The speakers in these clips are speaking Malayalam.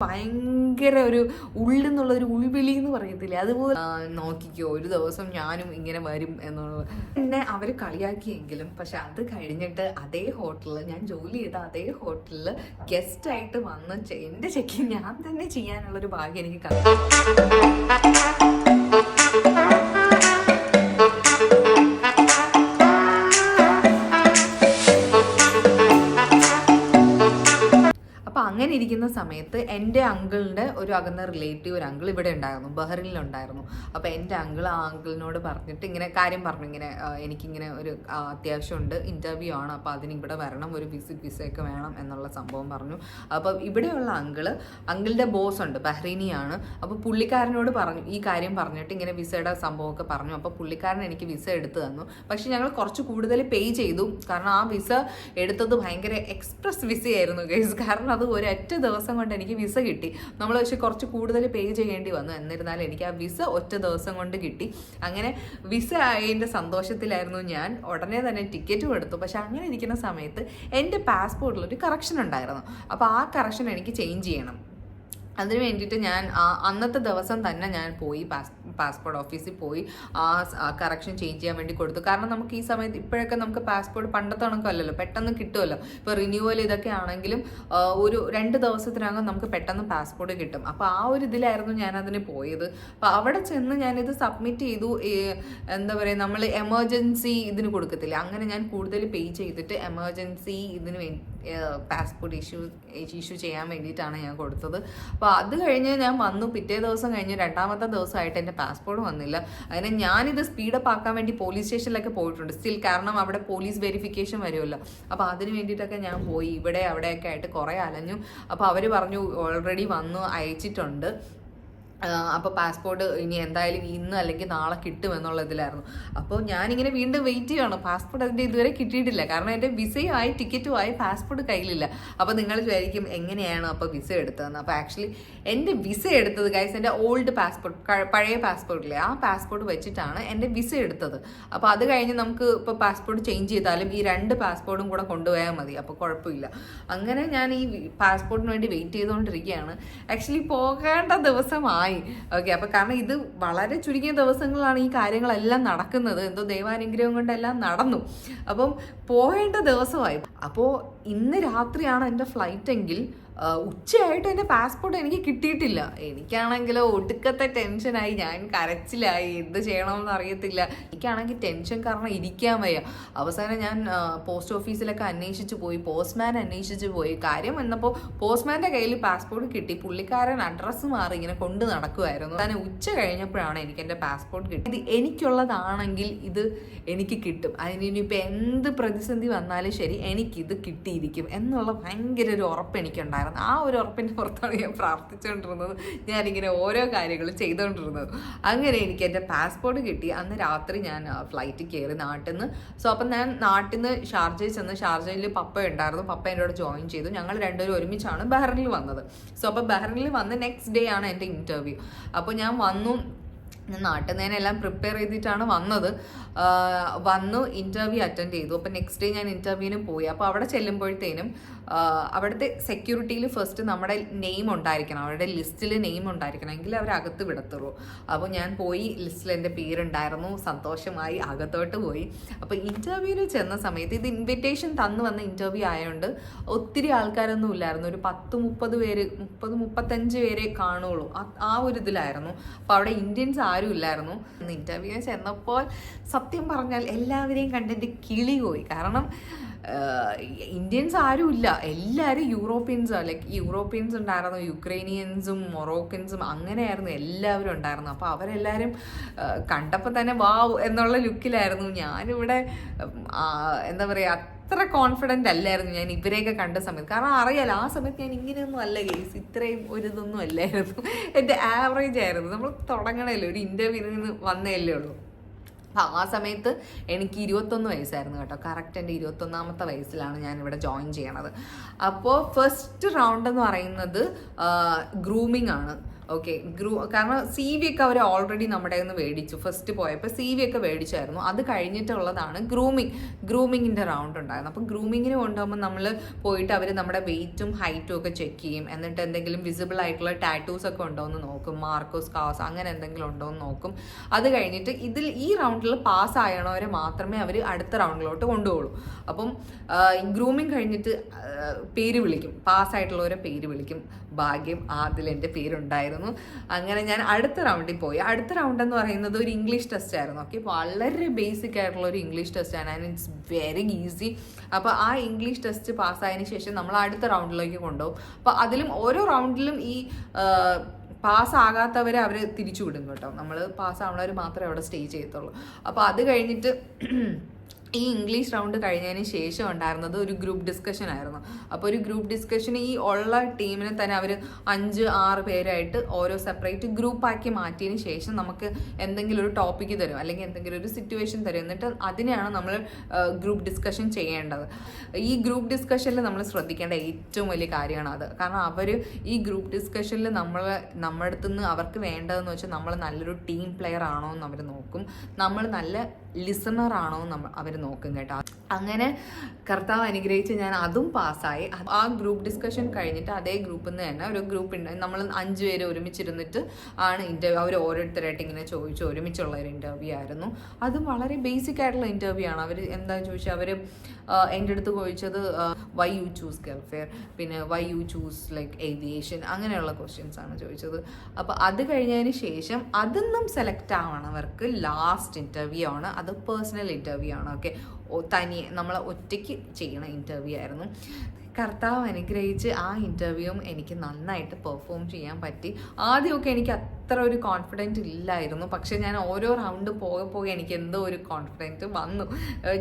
ഭയങ്കര ഒരു ഉള്ളെന്നുള്ള ഒരു ഉൾവിളി എന്ന് പറയത്തില്ലേ, അതുപോലെ നോക്കിക്കോ ഒരു ദിവസം ഞാനും ഇങ്ങനെ വരും എന്നുള്ളത്. എന്നെ അവർ കളിയാക്കിയെങ്കിലും പക്ഷെ അത് കഴിഞ്ഞിട്ട് അതേ ഹോട്ടലിൽ, ഞാൻ ജോലി ചെയ്ത അതേ ഹോട്ടലിൽ ഗസ്റ്റായിട്ട് വന്ന് എൻ്റെ ചെക്കിങ് ഞാൻ തന്നെ ചെയ്യാനുള്ളൊരു ഭാഗ്യം എനിക്ക് അങ്ങനെ ഇരിക്കുന്ന സമയത്ത് എൻ്റെ അങ്കിളിൻ്റെ ഒരു അകന്ന റിലേറ്റീവ് ഒരു അങ്കിൾ ഇവിടെ ഉണ്ടായിരുന്നു, ബഹ്റിനിലുണ്ടായിരുന്നു. അപ്പോൾ എൻ്റെ അങ്കിൾ ആ അങ്കിളിനോട് പറഞ്ഞിട്ട് ഇങ്ങനെ കാര്യം പറഞ്ഞു, ഇങ്ങനെ എനിക്കിങ്ങനെ ഒരു അത്യാവശ്യമുണ്ട്, ഇൻ്റർവ്യൂ ആണ്, അപ്പോൾ അതിന് ഇവിടെ വരണം, ഒരു വിസയൊക്കെ വേണം എന്നുള്ള സംഭവം പറഞ്ഞു. അപ്പോൾ ഇവിടെയുള്ള അങ്കിളുടെ ബോസ് ഉണ്ട്, ബഹ്റൈനിയാണ്. അപ്പോൾ പുള്ളിക്കാരനോട് പറഞ്ഞു, ഈ കാര്യം പറഞ്ഞിട്ട് ഇങ്ങനെ വിസയുടെ സംഭവമൊക്കെ പറഞ്ഞു. അപ്പോൾ പുള്ളിക്കാരൻ എനിക്ക് വിസ എടുത്തു തന്നു. പക്ഷേ ഞങ്ങൾ കുറച്ച് കൂടുതൽ പേ ചെയ്തു, കാരണം ആ വിസ എടുത്തത് ഭയങ്കര എക്സ്പ്രസ് വിസയായിരുന്നു ഗൈസ്. കാരണം അത് ഒരൊറ്റ ദിവസം കൊണ്ട് എനിക്ക് വിസ കിട്ടി. നമ്മൾ പക്ഷേ കുറച്ച് കൂടുതൽ പേ ചെയ്യേണ്ടി വന്നു. എന്നിരുന്നാലും എനിക്ക് ആ വിസ ഒറ്റ ദിവസം കൊണ്ട് കിട്ടി. അങ്ങനെ വിസ ആയതിൻ്റെ സന്തോഷത്തിലായിരുന്നു ഞാൻ. ഉടനെ തന്നെ ടിക്കറ്റും എടുത്തു. പക്ഷെ അങ്ങനെ ഇരിക്കുന്ന സമയത്ത് എൻ്റെ പാസ്പോർട്ടിൽ ഒരു കറക്ഷൻ ഉണ്ടായിരുന്നു. അപ്പോൾ ആ കറക്ഷൻ എനിക്ക് ചേഞ്ച് ചെയ്യണം. അതിന് വേണ്ടിയിട്ട് ഞാൻ അന്നത്തെ ദിവസം തന്നെ ഞാൻ പോയി പാസ്പോർട്ട് ഓഫീസിൽ പോയി ആ കറക്ഷൻ ചേഞ്ച് ചെയ്യാൻ വേണ്ടി കൊടുത്തു. കാരണം നമുക്ക് ഈ സമയത്ത് ഇപ്പോഴൊക്കെ നമുക്ക് പാസ്പോർട്ട് പണ്ടത്തെ കണക്കല്ലല്ലോ, പെട്ടെന്ന് കിട്ടുമല്ലോ. ഇപ്പോൾ റിന്യൂവൽ ഇതൊക്കെ ആണെങ്കിലും ഒരു 2 ദിവസത്തിനകം നമുക്ക് പെട്ടെന്ന് പാസ്പോർട്ട് കിട്ടും. അപ്പോൾ ആ ഒരു ഇതിലായിരുന്നു ഞാനതിന് പോയത്. അപ്പോൾ അവിടെ ചെന്ന് ഞാനിത് സബ്മിറ്റ് ചെയ്തു. എന്താ പറയുക, നമ്മൾ എമർജൻസി ഇതിന് കൊടുക്കത്തില്ല, അങ്ങനെ ഞാൻ കൂടുതൽ പേ ചെയ്തിട്ട് എമർജൻസി ഇതിന് വേണ്ടി പാസ്പോർട്ട് ഇഷ്യൂ ചെയ്യാൻ വേണ്ടിയിട്ടാണ് ഞാൻ കൊടുത്തത്. അപ്പോൾ അത് കഴിഞ്ഞ് ഞാൻ വന്നു. പിറ്റേ ദിവസം കഴിഞ്ഞ് 2ാമത്തെ ദിവസമായിട്ട് എൻ്റെ പാസ്പോർട്ട് വന്നില്ല. അങ്ങനെ ഞാനിത് സ്പീഡപ്പ് ആക്കാൻ വേണ്ടി പോലീസ് സ്റ്റേഷനിലൊക്കെ പോയിട്ടുണ്ട് സ്റ്റിൽ, കാരണം അവിടെ പോലീസ് വെരിഫിക്കേഷൻ വരുമല്ലോ. അപ്പോൾ അതിന് വേണ്ടിയിട്ടൊക്കെ ഞാൻ പോയി, ഇവിടെ അവിടെയൊക്കെ ആയിട്ട് കുറേ അലഞ്ഞു. അപ്പോൾ അവർ പറഞ്ഞു ഓൾറെഡി വന്നു, അയച്ചിട്ടുണ്ട്, അപ്പോൾ പാസ്പോർട്ട് ഇനി എന്തായാലും ഇന്ന് അല്ലെങ്കിൽ നാളെ കിട്ടുമെന്നുള്ള ഇതിലായിരുന്നു. അപ്പോൾ ഞാനിങ്ങനെ വീണ്ടും വെയിറ്റ് ചെയ്യണം. പാസ്പോർട്ട് അതിൻ്റെ ഇതുവരെ കിട്ടിയിട്ടില്ല, കാരണം എൻ്റെ വിസയുമായി ടിക്കറ്റുമായി പാസ്പോർട്ട് കയ്യിലില്ല. അപ്പോൾ നിങ്ങൾ വിചാരിക്കും എങ്ങനെയാണ് അപ്പോൾ വിസ എടുത്തതെന്ന്. അപ്പോൾ ആക്ച്വലി എൻ്റെ വിസ എടുത്തത് ഗൈസ്, എൻ്റെ ഓൾഡ് പാസ്പോർട്ട്, പഴയ പാസ്പോർട്ടില്ലേ, ആ പാസ്പോർട്ട് വെച്ചിട്ടാണ് എൻ്റെ വിസ എടുത്തത്. അപ്പോൾ അത് കഴിഞ്ഞ് നമുക്ക് ഇപ്പോൾ പാസ്പോർട്ട് ചേഞ്ച് ചെയ്താലും ഈ 2 പാസ്പോർട്ടും കൂടെ കൊണ്ടുപോയാൽ മതി, അപ്പോൾ കുഴപ്പമില്ല. അങ്ങനെ ഞാൻ ഈ പാസ്പോർട്ടിന് വേണ്ടി വെയിറ്റ് ചെയ്തുകൊണ്ടിരിക്കുകയാണ്. ആക്ച്വലി പോകേണ്ട ദിവസമായി. ഓക്കെ, അപ്പൊ കാരണം ഇത് വളരെ ചുരുങ്ങിയ ദിവസങ്ങളാണ് ഈ കാര്യങ്ങളെല്ലാം നടക്കുന്നത്. എന്തോ ദൈവാനുഗ്രഹം കൊണ്ടെല്ലാം നടന്നു. അപ്പം പോകേണ്ട ദിവസമായി. അപ്പോൾ ഇന്ന് രാത്രിയാണ് എൻ്റെ ഫ്ലൈറ്റ് എങ്കിൽ ഉച്ചയായിട്ട് എൻ്റെ പാസ്പോർട്ട് എനിക്ക് കിട്ടിയിട്ടില്ല. എനിക്കാണെങ്കിലോ ഒടുക്കത്തെ ടെൻഷനായി, ഞാൻ കരച്ചിലായി, എന്ത് ചെയ്യണമെന്ന് അറിയത്തില്ല. എനിക്കാണെങ്കിൽ ടെൻഷൻ കാരണം ഇരിക്കാൻ വയ്യ. അവസാനം ഞാൻ പോസ്റ്റ് ഓഫീസിലൊക്കെ അന്വേഷിച്ച് പോയി, പോസ്റ്റ്മാൻ അന്വേഷിച്ച് പോയി. കാര്യം എന്നപ്പോൾ പോസ്റ്റ്മാൻ്റെ കയ്യിൽ പാസ്പോർട്ട് കിട്ടി, പുള്ളിക്കാരൻ അഡ്രസ്സ് മാറി ഇങ്ങനെ കൊണ്ട് നടക്കുമായിരുന്നു. അങ്ങനെ ഉച്ച കഴിഞ്ഞപ്പോഴാണ് എനിക്ക് എൻ്റെ പാസ്പോർട്ട് കിട്ടി. ഇത് എനിക്കുള്ളതാണെങ്കിൽ ഇത് എനിക്ക് കിട്ടും, അതിനിപ്പോൾ എന്ത് പ്രതിസന്ധി വന്നാലും ശരി എനിക്കിത് കിട്ടിയിരിക്കും എന്നുള്ള ഭയങ്കര ഒരു ഉറപ്പ് എനിക്കുണ്ടായിരുന്നു. ആ ഒരു ഉറപ്പിൻ്റെ പുറത്താണ് ഞാൻ പ്രാർത്ഥിച്ചുകൊണ്ടിരുന്നത്, ഞാനിങ്ങനെ ഓരോ കാര്യങ്ങൾ ചെയ്തുകൊണ്ടിരുന്നത്. അങ്ങനെ എനിക്ക് എൻ്റെ പാസ്പോർട്ട് കിട്ടി. അന്ന് രാത്രി ഞാൻ ഫ്ലൈറ്റിൽ കയറി നാട്ടിൽ നിന്ന്. സോ അപ്പം ഞാൻ നാട്ടിൽ നിന്ന് ഷാർജയിൽ ചെന്ന്, ഷാർജയിൽ പപ്പ ഉണ്ടായിരുന്നു, പപ്പ എന്നോട് ജോയിൻ ചെയ്തു. ഞങ്ങൾ രണ്ടുപേരും ഒരുമിച്ചാണ് ബഹ്റിനിൽ വന്നത്. സോ അപ്പോൾ ബഹ്റിനിൽ വന്ന് നെക്സ്റ്റ് ഡേ ആണ് എൻ്റെ ഇൻ്റർവ്യൂ. അപ്പോൾ ഞാൻ വന്നു, നാട്ടിൽ നിന്ന് എല്ലാം പ്രിപ്പയർ ചെയ്തിട്ടാണ് വന്നു ഇൻ്റർവ്യൂ അറ്റൻഡ് ചെയ്തു. അപ്പോൾ നെക്സ്റ്റ് ഡേ ഞാൻ ഇൻ്റർവ്യൂവിന് പോയി. അപ്പോൾ അവിടെ ചെല്ലുമ്പോഴത്തേനും അവിടുത്തെ സെക്യൂരിറ്റിയിൽ ഫസ്റ്റ് നമ്മുടെ നെയിം ഉണ്ടായിരിക്കണം, അവരുടെ ലിസ്റ്റിൽ നെയിം ഉണ്ടായിരിക്കണം, എങ്കിൽ അവർ അകത്ത് വിടത്തുള്ളൂ. അപ്പോൾ ഞാൻ പോയി, ലിസ്റ്റിൽ എൻ്റെ പേരുണ്ടായിരുന്നു, സന്തോഷമായി അകത്തോട്ട് പോയി. അപ്പോൾ ഇൻ്റർവ്യൂവിന് ചെന്ന സമയത്ത്, ഇത് ഇൻവിറ്റേഷൻ തന്നു വന്ന ഇൻ്റർവ്യൂ ആയതുകൊണ്ട് ഒത്തിരി ആൾക്കാരൊന്നും ഇല്ലായിരുന്നു, ഒരു 10-30 പേര്, 30-35 പേരെ കാണുള്ളൂ, ആ ഒരു ഇതിലായിരുന്നു. അപ്പോൾ അവിടെ ഇന്ത്യൻസ് ആരും ഇല്ലായിരുന്നു. ഇൻ്റർവ്യൂവിന് ചെന്നപ്പോൾ സത്യം പറഞ്ഞാൽ എല്ലാവരെയും കണ്ടെൻ്റെ കിളി പോയി. കാരണം ഇന്ത്യൻസ് ആരും ഇല്ല, എല്ലാവരും യൂറോപ്യൻസാണ്. ലൈക്ക് യൂറോപ്യൻസ് ഉണ്ടായിരുന്നു, യുക്രൈനിയൻസും മൊറോക്കൻസും അങ്ങനെയായിരുന്നു എല്ലാവരും ഉണ്ടായിരുന്നു. അപ്പോൾ അവരെല്ലാവരും കണ്ടപ്പോൾ തന്നെ വാവ് എന്നുള്ള ലുക്കിലായിരുന്നു. ഞാനിവിടെ എന്താ പറയുക, അത്ര കോൺഫിഡൻ്റ് അല്ലായിരുന്നു ഞാൻ ഇവരെയൊക്കെ കണ്ട സമയത്ത്. കാരണം അറിയാലോ ആ സമയത്ത് ഞാൻ ഇങ്ങനെയൊന്നും അല്ല കേസ്, ഇത്രയും ഒരു ഇതൊന്നും അല്ലായിരുന്നു. എൻ്റെ ആവറേജ് ആയിരുന്നു. നമ്മൾ തുടങ്ങണമല്ലോ, ഒരു ഇൻ്റർവ്യൂവിൽ നിന്ന് വന്നതല്ലേ ഉള്ളൂ. അപ്പോൾ ആ സമയത്ത് എനിക്ക് 21 വയസ്സായിരുന്നു കേട്ടോ. കറക്റ്റ് എൻ്റെ 21ാമത്തെ വയസ്സിലാണ് ഞാനിവിടെ ജോയിൻ ചെയ്യണത്. അപ്പോൾ ഫസ്റ്റ് റൗണ്ട് എന്ന് പറയുന്നത് ഗ്രൂമിംഗ് ആണ്. ഓക്കെ. കാരണം CV ഒക്കെ അവർ ഓൾറെഡി നമ്മുടെ നിന്ന് മേടിച്ചു. ഫസ്റ്റ് പോയപ്പോൾ CV ഒക്കെ മേടിച്ചായിരുന്നു. അത് കഴിഞ്ഞിട്ടുള്ളതാണ് ഗ്രൂമിങ്ങിൻ്റെ റൗണ്ട് ഉണ്ടായിരുന്നു. അപ്പോൾ ഗ്രൂമിങ്ങിന് കൊണ്ടുപോകുമ്പോൾ നമ്മൾ പോയിട്ട് അവർ നമ്മുടെ വെയിറ്റും ഹൈറ്റും ഒക്കെ ചെക്ക് ചെയ്യും. എന്നിട്ട് എന്തെങ്കിലും വിസിബിൾ ആയിട്ടുള്ള ടാറ്റൂസ് ഒക്കെ ഉണ്ടോ എന്ന് നോക്കും, മാർക്കോ, സ്കാർസ് അങ്ങനെ എന്തെങ്കിലും ഉണ്ടോ എന്ന് നോക്കും. അത് കഴിഞ്ഞിട്ട് ഈ റൗണ്ടിൽ പാസ് ആയണവരെ മാത്രമേ അവർ അടുത്ത റൗണ്ടിലോട്ട് കൊണ്ടുപോകുള്ളൂ. അപ്പം ഗ്രൂമിങ് കഴിഞ്ഞിട്ട് പേര് വിളിക്കും, പാസ്സായിട്ടുള്ളവരെ പേര് വിളിക്കും. ഭാഗ്യം അതിൽ എൻ്റെ പേരുണ്ടായിരുന്നു. അങ്ങനെ ഞാൻ അടുത്ത റൗണ്ടിൽ പോയി. അടുത്ത റൗണ്ട് എന്ന് പറയുന്നത് ഒരു ഇംഗ്ലീഷ് ടെസ്റ്റ് ആയിരുന്നു. ഓക്കെ, വളരെ ബേസിക് ആയിട്ടുള്ള ഒരു ഇംഗ്ലീഷ് ടെസ്റ്റ് ആണ്, ആൻഡ് ഇറ്റ്സ് വെരി ഈസി. അപ്പോൾ ആ ഇംഗ്ലീഷ് ടെസ്റ്റ് പാസ്സായതിനു ശേഷം നമ്മൾ അടുത്ത റൗണ്ടിലേക്ക് കൊണ്ടുപോകും. അപ്പോൾ അതിലും ഓരോ റൗണ്ടിലും ഈ പാസ്സാകാത്തവരെ അവർ തിരിച്ചു വിടും കേട്ടോ. നമ്മൾ പാസ്സാവുന്നവർ മാത്രമേ അവിടെ സ്റ്റേ ചെയ്യത്തുള്ളൂ. അപ്പോൾ അത് കഴിഞ്ഞിട്ട് ഈ ഇംഗ്ലീഷ് റൗണ്ട് കഴിഞ്ഞതിന് ശേഷം ഉണ്ടായിരുന്നത് ഒരു ഗ്രൂപ്പ് ഡിസ്കഷൻ ആയിരുന്നു. അപ്പോൾ ഒരു ഗ്രൂപ്പ് ഡിസ്കഷന് ഈ ഉള്ള ടീമിനെ തന്നെ അവർ 5-6 പേരായിട്ട് ഓരോ സെപ്പറേറ്റ് ഗ്രൂപ്പാക്കി മാറ്റിയതിന് ശേഷം നമുക്ക് എന്തെങ്കിലും ഒരു ടോപ്പിക്ക് തരും, അല്ലെങ്കിൽ എന്തെങ്കിലും ഒരു സിറ്റുവേഷൻ തരും. എന്നിട്ട് അതിനെയാണ് നമ്മൾ ഗ്രൂപ്പ് ഡിസ്കഷൻ ചെയ്യേണ്ടത്. ഈ ഗ്രൂപ്പ് ഡിസ്കഷനിൽ നമ്മൾ ശ്രദ്ധിക്കേണ്ട ഏറ്റവും വലിയ കാര്യമാണ് അത്. കാരണം അവർ ഈ ഗ്രൂപ്പ് ഡിസ്കഷനിൽ നമ്മുടെ അടുത്ത് നിന്ന് അവർക്ക് വേണ്ടതെന്ന് വെച്ചാൽ നമ്മൾ നല്ലൊരു ടീം പ്ലെയർ ആണോ എന്ന് അവർ നോക്കും, നമ്മൾ നല്ല ലിസണർ ആണോ എന്ന് അവർ നോക്കും കേട്ടോ. അങ്ങനെ കർത്താവ് അനുഗ്രഹിച്ച് ഞാൻ അതും പാസ്സായി. ആ ഗ്രൂപ്പ് ഡിസ്കഷൻ കഴിഞ്ഞിട്ട് അതേ ഗ്രൂപ്പിൽ നിന്ന് തന്നെ ഒരു ഗ്രൂപ്പ് ഉണ്ട്, നമ്മൾ 5 പേര് ഒരുമിച്ചിരുന്നിട്ട് ആണ് ഇൻ്റർവ്യൂ. അവർ ഓരോരുത്തരായിട്ട് ഇങ്ങനെ ചോദിച്ചു ഒരുമിച്ചുള്ള ഒരു ഇൻ്റർവ്യൂ ആയിരുന്നു. അതും വളരെ ബേസിക് ആയിട്ടുള്ള ഇൻ്റർവ്യൂ ആണ്. അവർ എന്താ ചോദിച്ചാൽ അവർ എൻ്റെ അടുത്ത് ചോദിച്ചത് വൈ യു ചൂസ് ഗൾഫെയർ, പിന്നെ why you choose like aviation, അങ്ങനെയുള്ള ക്വസ്റ്റ്യൻസ് ആണ് ചോദിച്ചത്. അപ്പോൾ അത് കഴിഞ്ഞതിന് ശേഷം അതൊന്നും സെലക്ട് ആവണവർക്ക് ലാസ്റ്റ് ഇൻ്റർവ്യൂ ആണ്. അത് പേഴ്സണൽ ഇൻ്റർവ്യൂ ആണ്. ഓക്കെ, തനിയെ നമ്മൾ ഒറ്റയ്ക്ക് ചെയ്യണ ഇൻ്റർവ്യൂ ആയിരുന്നു. കർത്താവ് അനുഗ്രഹിച്ച് ആ ഇൻ്റർവ്യൂവും എനിക്ക് നന്നായിട്ട് പെർഫോം ചെയ്യാൻ പറ്റി. ആദ്യമൊക്കെ എനിക്ക് അത്ര ഒരു കോൺഫിഡൻറ്റ് ഇല്ലായിരുന്നു, പക്ഷേ ഞാൻ ഓരോ റൗണ്ട് പോകെ എനിക്ക് എന്തോ ഒരു കോൺഫിഡൻറ്റ് വന്നു.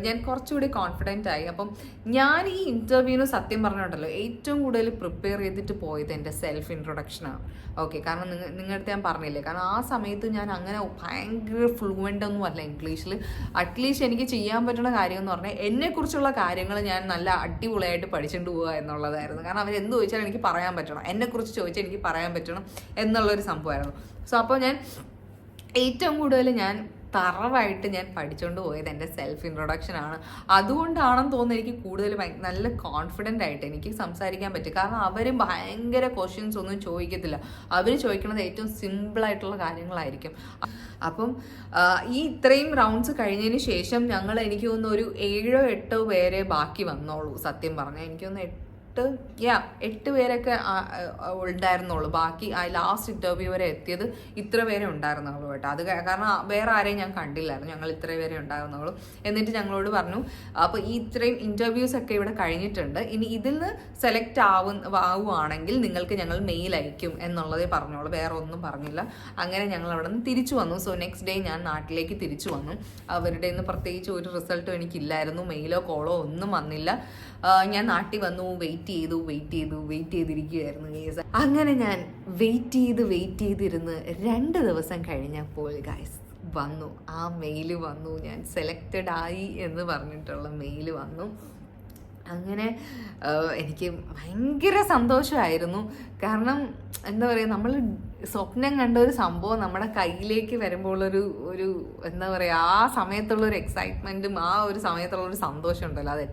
ഞാൻ കുറച്ചുകൂടി കോൺഫിഡൻ്റ് ആയി. അപ്പം ഞാൻ ഈ ഇൻ്റർവ്യൂവിന് സത്യം പറഞ്ഞിട്ടുണ്ടല്ലോ ഏറ്റവും കൂടുതൽ പ്രിപ്പയർ ചെയ്തിട്ട് പോയത് എൻ്റെ സെൽഫ് ഇൻട്രൊഡക്ഷനാണ്. ഓക്കെ, കാരണം നിങ്ങളുടെ ഞാൻ പറഞ്ഞില്ലേ, കാരണം ആ സമയത്ത് ഞാൻ അങ്ങനെ ഭയങ്കര ഫ്ലുവൻ്റ് ഒന്നും അല്ല ഇംഗ്ലീഷിൽ. അറ്റ്ലീസ്റ്റ് എനിക്ക് ചെയ്യാൻ പറ്റുന്ന കാര്യം എന്ന് പറഞ്ഞാൽ എന്നെക്കുറിച്ചുള്ള കാര്യങ്ങൾ ഞാൻ നല്ല അടിപൊളിയായിട്ട് പഠിച്ചുകൊണ്ട് പോവുക എന്നുള്ളതായിരുന്നു. കാരണം അവരെന്ത് ചോദിച്ചാലും എനിക്ക് പറയാൻ പറ്റണം, എന്നെക്കുറിച്ച് ചോദിച്ചാൽ എനിക്ക് പറയാൻ പറ്റണം എന്നുള്ളൊരു സംഭവമായിരുന്നു. സോ അപ്പോൾ ഞാൻ ഏറ്റവും കൂടുതൽ തറവായിട്ട് ഞാൻ പഠിച്ചുകൊണ്ട് പോയത് എൻ്റെ സെൽഫ് ഇൻട്രൊഡക്ഷനാണ്. അതുകൊണ്ടാണെന്ന് തോന്നുന്നു എനിക്ക് കൂടുതൽ നല്ല കോൺഫിഡൻ്റ് ആയിട്ട് എനിക്ക് സംസാരിക്കാൻ പറ്റും. കാരണം അവർ ഭയങ്കര ക്വസ്റ്റ്യൻസ് ഒന്നും ചോദിക്കത്തില്ല, അവർ ചോദിക്കുന്നത് ഏറ്റവും സിമ്പിളായിട്ടുള്ള കാര്യങ്ങളായിരിക്കും. അപ്പം ഈ ഇത്രയും റൗണ്ട്സ് കഴിഞ്ഞതിന് ശേഷം എനിക്ക് തോന്നുന്നു ഒരു 7-8 പേരെ ബാക്കി വന്നോളൂ. സത്യം പറഞ്ഞാൽ എനിക്ക് തോന്നുന്നു 8 പേരൊക്കെ ഉണ്ടായിരുന്നുള്ളൂ. ബാക്കി ലാസ്റ്റ് ഇൻ്റർവ്യൂ വരെ എത്തിയത് ഇത്ര പേരെ ഉണ്ടായിരുന്നുള്ളൂ കേട്ടോ. അത് കാരണം വേറെ ആരെയും ഞാൻ കണ്ടില്ലായിരുന്നു, ഞങ്ങൾ ഇത്ര പേരെ ഉണ്ടായിരുന്നുള്ളൂ. എന്നിട്ട് ഞങ്ങളോട് പറഞ്ഞു, അപ്പോൾ ഈ ഇത്രയും ഇൻ്റർവ്യൂസ് ഒക്കെ ഇവിടെ കഴിഞ്ഞിട്ടുണ്ട്, ഇനി ഇതിൽ നിന്ന് സെലക്ട് ആവുകയാണെങ്കിൽ നിങ്ങൾക്ക് ഞങ്ങൾ മെയിൽ അയക്കും എന്നുള്ളതേ പറഞ്ഞോളൂ, വേറെ ഒന്നും പറഞ്ഞില്ല. അങ്ങനെ ഞങ്ങൾ അവിടെ നിന്ന് തിരിച്ചു വന്നു. സോ നെക്സ്റ്റ് ഡേ ഞാൻ നാട്ടിലേക്ക് തിരിച്ചു വന്നു. അവരുടെ നിന്ന് പ്രത്യേകിച്ച് ഒരു റിസൾട്ടും എനിക്കില്ലായിരുന്നു, മെയിലോ കോളോ ഒന്നും വന്നില്ല. ഞാൻ നാട്ടിൽ വന്നു, വെയിറ്റ് ചെയ്തിരിക്കുകയായിരുന്നു ഗൈസ്. അങ്ങനെ ഞാൻ വെയിറ്റ് ചെയ്തിരുന്ന് 2 ദിവസം കഴിഞ്ഞപ്പോൾ ഗൈസ് വന്നു, ആ മെയിൽ വന്നു. ഞാൻ സെലക്റ്റഡ് ആയി എന്ന് പറഞ്ഞിട്ടുള്ള മെയിൽ വന്നു. അങ്ങനെ എനിക്ക് ഭയങ്കര സന്തോഷമായിരുന്നു. കാരണം എന്താ പറയുക, നമ്മൾ സ്വപ്നം കണ്ട ഒരു സംഭവം നമ്മുടെ കയ്യിലേക്ക് വരുമ്പോൾ ഒരു എന്താ പറയുക, ആ സമയത്തുള്ളൊരു എക്സൈറ്റ്മെൻറ്റും ആ ഒരു സമയത്തുള്ളൊരു സന്തോഷം ഉണ്ടല്ലോ, അത്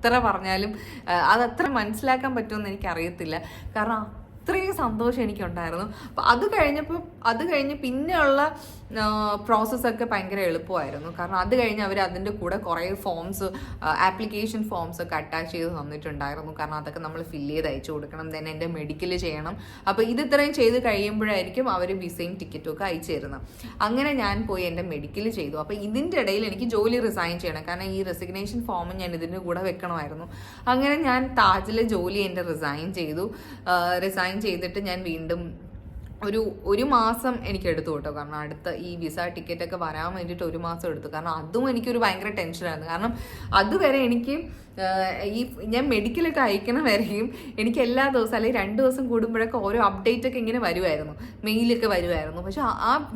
എത്ര പറഞ്ഞാലും അതത്ര മനസ്സിലാക്കാൻ പറ്റുമെന്ന് എനിക്കറിയത്തില്ല. കാരണം അത്രയും സന്തോഷം എനിക്കുണ്ടായിരുന്നു. അപ്പോൾ അത് കഴിഞ്ഞ് പിന്നെയുള്ള പ്രോസസ്സൊക്കെ ഭയങ്കര എളുപ്പമായിരുന്നു. കാരണം അത് കഴിഞ്ഞ് അവർ അതിൻ്റെ കൂടെ കുറേ ഫോംസ്, ആപ്ലിക്കേഷൻ ഫോംസ് ഒക്കെ അറ്റാച്ച് ചെയ്ത് തന്നിട്ടുണ്ടായിരുന്നു. കാരണം അതൊക്കെ നമ്മൾ ഫില്ല് ചെയ്ത് അയച്ചു കൊടുക്കണം, ദെൻ എൻ്റെ മെഡിക്കൽ ചെയ്യണം. അപ്പോൾ ഇത്രയും ചെയ്ത് കഴിയുമ്പോഴായിരിക്കും അവർ വിസയും ടിക്കറ്റും ഒക്കെ അയച്ചു തരുന്നത്. അങ്ങനെ ഞാൻ പോയി എൻ്റെ മെഡിക്കൽ ചെയ്തു. അപ്പോൾ ഇതിൻ്റെ ഇടയിൽ എനിക്ക് ജോലി റിസൈൻ ചെയ്യണം, കാരണം ഈ റെസിഗ്നേഷൻ ഫോം ഞാൻ ഇതിൻ്റെ കൂടെ വെക്കണമായിരുന്നു. അങ്ങനെ ഞാൻ താജിലെ ജോലി എൻ്റെ റിസൈൻ ചെയ്തിട്ട് ഞാൻ വീണ്ടും ഒരു മാസം എനിക്ക് എടുത്തു കേട്ടോ. കാരണം അടുത്ത ഈ വിസ ടിക്കറ്റൊക്കെ വരാൻ വേണ്ടിയിട്ട് 1 മാസം എടുത്തു. കാരണം അതും എനിക്കൊരു ഭയങ്കര ടെൻഷനായിരുന്നു. കാരണം അതുവരെ എനിക്ക് ഞാൻ മെഡിക്കലൊക്കെ അയക്കണ വരെയും എനിക്ക് എല്ലാ ദിവസവും അല്ലെങ്കിൽ 2 ദിവസം കൂടുമ്പോഴൊക്കെ ഓരോ അപ്ഡേറ്റ് ഒക്കെ ഇങ്ങനെ വരുമായിരുന്നു, മെയിലൊക്കെ വരുമായിരുന്നു. പക്ഷെ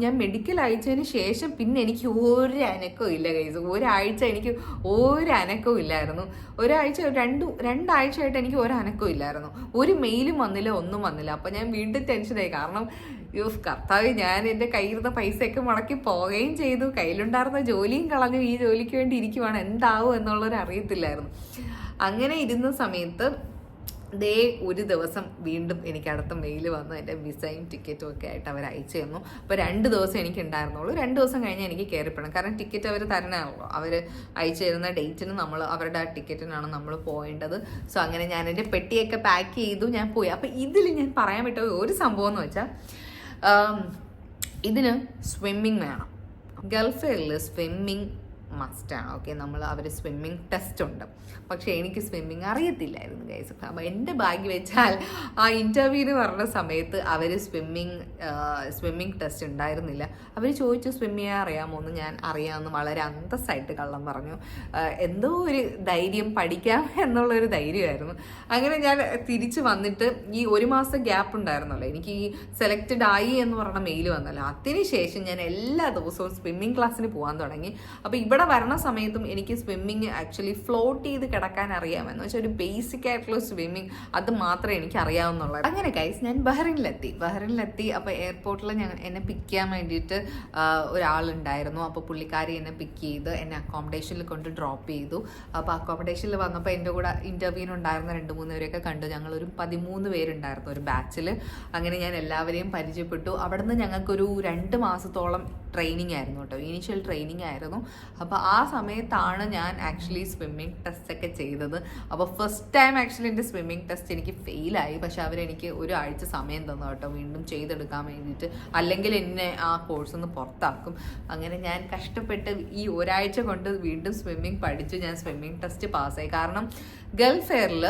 ഞാൻ മെഡിക്കൽ അയച്ചതിന് ശേഷം പിന്നെ എനിക്ക് ഒരു അനക്കവും ഇല്ല ഗൈസ്. ഒരാഴ്ച എനിക്ക് ഒരു അനക്കവും ഇല്ലായിരുന്നു. രണ്ടാഴ്ചയായിട്ട് എനിക്ക് ഒരു അനക്കവും ഇല്ലായിരുന്നു. ഒരു മെയിലും വന്നില്ല, ഒന്നും വന്നില്ല. അപ്പം ഞാൻ വീണ്ടും ടെൻഷനായി. കാരണം കർത്താവ്, ഞാൻ എൻ്റെ കയ്യിലിരുന്ന പൈസയൊക്കെ മുടക്കി പോവുകയും ചെയ്തു, കയ്യിലുണ്ടായിരുന്ന ജോലിയും കളഞ്ഞു, ഈ ജോലിക്ക് വേണ്ടി ഇരിക്കുവാണ്, എന്താവും എന്നുള്ളൊരു അറിയത്തില്ലായിരുന്നു. അങ്ങനെ ഇരുന്ന സമയത്ത് ഒരു ദിവസം വീണ്ടും എനിക്ക് അടുത്ത മെയിൽ വന്നു. എൻ്റെ വിസയും ടിക്കറ്റും ഒക്കെ ആയിട്ട് അവർ അയച്ചു തന്നു. അപ്പോൾ 2 ദിവസം എനിക്ക് ഉണ്ടായിരുന്നുള്ളൂ. 2 ദിവസം കഴിഞ്ഞ് എനിക്ക് കയറിപ്പെടണം. കാരണം ടിക്കറ്റ് അവർ തരണമല്ലോ, അവർ അയച്ചു തരുന്ന ഡേറ്റിന് അവരുടെ ആ ടിക്കറ്റിനാണ് നമ്മൾ പോകേണ്ടത്. സോ അങ്ങനെ ഞാൻ എൻ്റെ പെട്ടിയൊക്കെ പാക്ക് ചെയ്തു, ഞാൻ പോയി. അപ്പോൾ ഇതിൽ ഞാൻ പറയാൻ പറ്റ ഒരു സംഭവം എന്ന് വെച്ചാൽ, ഇതിന് സ്വിമ്മിങ് വേണം. ഗൾഫിൽ സ്വിമ്മിങ് മസ്റ്റാണ്. ഓക്കെ, അവർ സ്വിമ്മിങ് ടെസ്റ്റ് ഉണ്ട്. പക്ഷേ എനിക്ക് സ്വിമ്മിങ് അറിയത്തില്ലായിരുന്നു ഗൈസ്. അപ്പോൾ എൻ്റെ ഭാഗ്യം വെച്ചാൽ ആ ഇൻ്റർവ്യൂവിന് പറഞ്ഞ സമയത്ത് അവർ സ്വിമ്മിങ് ടെസ്റ്റ് ഉണ്ടായിരുന്നില്ല. അവർ ചോദിച്ചു സ്വിം ചെയ്യാൻ അറിയാമോ എന്ന്. ഞാൻ അറിയാമെന്ന് വളരെ അന്തസ്സായിട്ട് കള്ളം പറഞ്ഞു. എന്തോ ഒരു ധൈര്യം, പഠിക്കാം എന്നുള്ളൊരു ധൈര്യമായിരുന്നു. അങ്ങനെ ഞാൻ തിരിച്ച് വന്നിട്ട് ഈ 1 മാസം ഗ്യാപ്പ് ഉണ്ടായിരുന്നല്ലോ, എനിക്ക് ഈ സെലക്റ്റഡ് ആയി എന്ന് പറഞ്ഞ മെയിൽ വന്നല്ലോ. അതിനുശേഷം ഞാൻ എല്ലാ ദിവസവും സ്വിമ്മിങ് ക്ലാസ്സിന് പോകാൻ തുടങ്ങി. അപ്പോൾ ഇവിടെ വരണ സമയത്തും എനിക്ക് സ്വിമ്മിങ് ആക്ച്വലി ഫ്ലോട്ട് ചെയ്ത് കിടക്കാൻ അറിയാമെന്ന് വെച്ചാൽ ഒരു ബേസിക് ആയിട്ടുള്ള സ്വിമ്മിങ് അത് മാത്രമേ എനിക്ക് അറിയാവുന്നുള്ളൂ. അങ്ങനെ ഗൈസ്, ഞാൻ ബഹ്റിനിലെത്തി. അപ്പോൾ എയർപോർട്ടിൽ എന്നെ പിക്ക് ചെയ്യാൻ വേണ്ടിയിട്ട് ഒരാളുണ്ടായിരുന്നു. അപ്പോൾ പുള്ളിക്കാരി എന്നെ പിക്ക് ചെയ്ത് എന്നെ അക്കോമഡേഷനിൽ കൊണ്ട് ഡ്രോപ്പ് ചെയ്തു. അപ്പോൾ അക്കോമഡേഷനിൽ വന്നപ്പോൾ എൻ്റെ കൂടെ ഇൻ്റർവ്യൂവിനുണ്ടായിരുന്ന 2-3 പേരൊക്കെ കണ്ടു. ഞങ്ങളൊരു 13 പേരുണ്ടായിരുന്നു ഒരു ബാച്ചിൽ. അങ്ങനെ ഞാൻ എല്ലാവരെയും പരിചയപ്പെട്ടു. അവിടെ നിന്ന് ഞങ്ങൾക്കൊരു 2 മാസത്തോളം ട്രെയിനിങ് ആയിരുന്നു കേട്ടോ, ഇനീഷ്യൽ ട്രെയിനിങ് ആയിരുന്നു. അപ്പോൾ ആ സമയത്താണ് ഞാൻ ആക്ച്വലി സ്വിമ്മിങ് ടെസ്റ്റ് ഒക്കെ ചെയ്തത്. അപ്പോൾ ഫസ്റ്റ് ടൈം ആക്ച്വലി എൻ്റെ സ്വിമ്മിങ് ടെസ്റ്റ് എനിക്ക് ഫെയിലായി. പക്ഷെ അവരെനിക്ക് 1 ആഴ്ച സമയം തന്നു കേട്ടോ വീണ്ടും ചെയ്തെടുക്കാൻ വേണ്ടിയിട്ട്, അല്ലെങ്കിൽ എന്നെ ആ കോഴ്സിൽ നിന്ന് പുറത്താക്കും. അങ്ങനെ ഞാൻ കഷ്ടപ്പെട്ട് ഈ 1 ആഴ്ച കൊണ്ട് വീണ്ടും സ്വിമ്മിങ് പഠിച്ചു. ഞാൻ സ്വിമ്മിങ് ടെസ്റ്റ് പാസ്സായി. കാരണം ഗൾഫ് എയറിൽ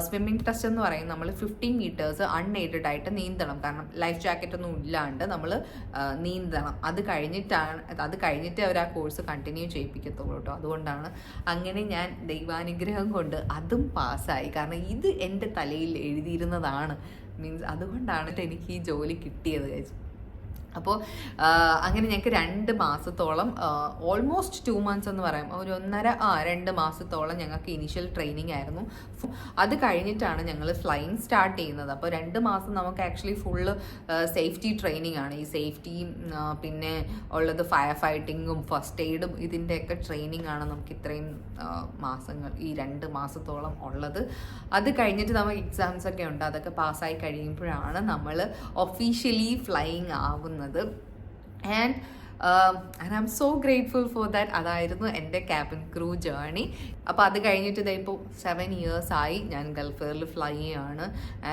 സ്വിമ്മിങ് ടെസ്റ്റ് എന്ന് പറയും നമ്മൾ 15 മീറ്റേഴ്സ് അൺഎയ്ഡഡ് ആയിട്ട് നീന്തണം. കാരണം ലൈഫ് ജാക്കറ്റ് ഒന്നും ഇല്ലാണ്ട് നമ്മൾ നീന്തണം. അത് കഴിഞ്ഞിട്ട് അവർ ആ കോഴ്സ് കണ്ടിന്യൂ ചെയ്യിപ്പിക്കത്തുള്ളൂ കേട്ടോ. അതുകൊണ്ടാണ്. അങ്ങനെ ഞാൻ ദൈവാനുഗ്രഹം കൊണ്ട് അതും പാസ്സായി. കാരണം ഇത് എൻ്റെ തലയിൽ എഴുതിയിരുന്നതാണ്. മീൻസ് അതുകൊണ്ടാണ് എനിക്ക് ഈ ജോലി കിട്ടിയത് കഴിച്ചു. അപ്പോൾ അങ്ങനെ ഞങ്ങൾക്ക് 2 മാസത്തോളം, ഓൾമോസ്റ്റ് 2 മന്ത്സ് എന്ന് പറയാം, ഒരു 2 മാസത്തോളം ഞങ്ങൾക്ക് ഇനീഷ്യൽ ട്രെയിനിങ് ആയിരുന്നു. അത് കഴിഞ്ഞിട്ടാണ് ഞങ്ങൾ ഫ്ലൈയിങ് സ്റ്റാർട്ട് ചെയ്യുന്നത്. അപ്പോൾ 2 മാസം നമുക്ക് ആക്ച്വലി ഫുള്ള് സേഫ്റ്റി ട്രെയിനിങ് ആണ്. ഈ സേഫ്റ്റിയും പിന്നെ ഉള്ളത് ഫയർ ഫൈറ്റിങ്ങും ഫസ്റ്റ് എയ്ഡും ഇതിൻ്റെയൊക്കെ ട്രെയിനിങ് ആണ് നമുക്ക് ഇത്രയും മാസങ്ങൾ, ഈ 2 മാസത്തോളം ഉള്ളത്. അത് കഴിഞ്ഞിട്ട് നമുക്ക് എക്സാംസ് ഒക്കെ ഉണ്ട്. അതൊക്കെ പാസ്സായി കഴിയുമ്പോഴാണ് നമ്മൾ ഒഫീഷ്യലി ഫ്ലൈയിങ് ആവുന്നത്. And I am so grateful for that. അതായിരുന്നു എൻ്റെ ക്യാബിൻ ക്രൂ ജേർണി. അപ്പോൾ അത് കഴിഞ്ഞിട്ട് ഇപ്പോൾ 7 years ആയി ഞാൻ ഗൾഫ് എയറിൽ ഫ്ലൈ ചെയ്യാണ്.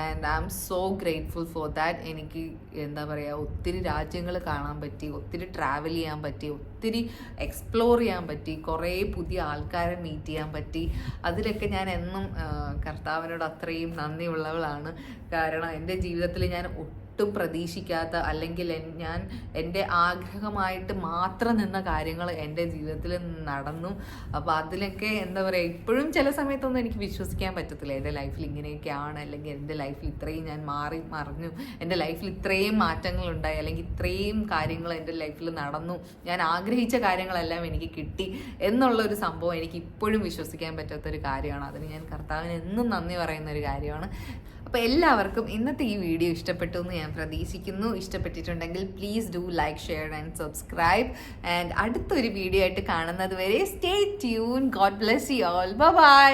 And I am so grateful for that. എനിക്ക് എന്താ പറയുക, ഒത്തിരി രാജ്യങ്ങൾ കാണാൻ പറ്റി, ഒത്തിരി ട്രാവൽ ചെയ്യാൻ പറ്റി, ഒത്തിരി എക്സ്പ്ലോർ ചെയ്യാൻ പറ്റി, കുറേ പുതിയ ആൾക്കാരെ മീറ്റ് ചെയ്യാൻ പറ്റി. അതിലൊക്കെ ഞാൻ എന്നും കർത്താവിനോട് അത്രയും നന്ദിയുള്ളവളാണ്. കാരണം എൻ്റെ ജീവിതത്തിൽ ഞാൻ ഒട്ടും പ്രതീക്ഷിക്കാത്ത, അല്ലെങ്കിൽ ഞാൻ എൻ്റെ ആഗ്രഹമായിട്ട് മാത്രം നിന്ന കാര്യങ്ങൾ എൻ്റെ ജീവിതത്തിൽ നടന്നു. അപ്പോൾ അതിലൊക്കെ എന്താ പറയുക, ഇപ്പോഴും ചില സമയത്തൊന്നും എനിക്ക് വിശ്വസിക്കാൻ പറ്റത്തില്ല എൻ്റെ ലൈഫിൽ ഇങ്ങനെയൊക്കെയാണ്, അല്ലെങ്കിൽ എൻ്റെ ലൈഫിൽ ഇത്രയും ഞാൻ മറിഞ്ഞു, എൻ്റെ ലൈഫിൽ ഇത്രയും മാറ്റങ്ങളുണ്ടായി, അല്ലെങ്കിൽ ഇത്രയും കാര്യങ്ങൾ എൻ്റെ ലൈഫിൽ നടന്നു, ഞാൻ ആഗ്രഹിച്ച കാര്യങ്ങളെല്ലാം എനിക്ക് കിട്ടി എന്നുള്ളൊരു സംഭവം എനിക്ക് ഇപ്പോഴും വിശ്വസിക്കാൻ പറ്റാത്തൊരു കാര്യമാണ്. അതിന് ഞാൻ കർത്താവിന് എന്നും നന്ദി പറയുന്ന ഒരു കാര്യമാണ്. അപ്പോൾ എല്ലാവർക്കും ഇന്നത്തെ ഈ വീഡിയോ ഇഷ്ടപ്പെട്ടു എന്ന് ഞാൻ പ്രതീക്ഷിക്കുന്നു. ഇഷ്ടപ്പെട്ടിട്ടുണ്ടെങ്കിൽ please do like, share and subscribe. And അടുത്തൊരു വീഡിയോ ആയിട്ട് കാണുന്നത് വരെ stay tune. God bless you all. Bye bye.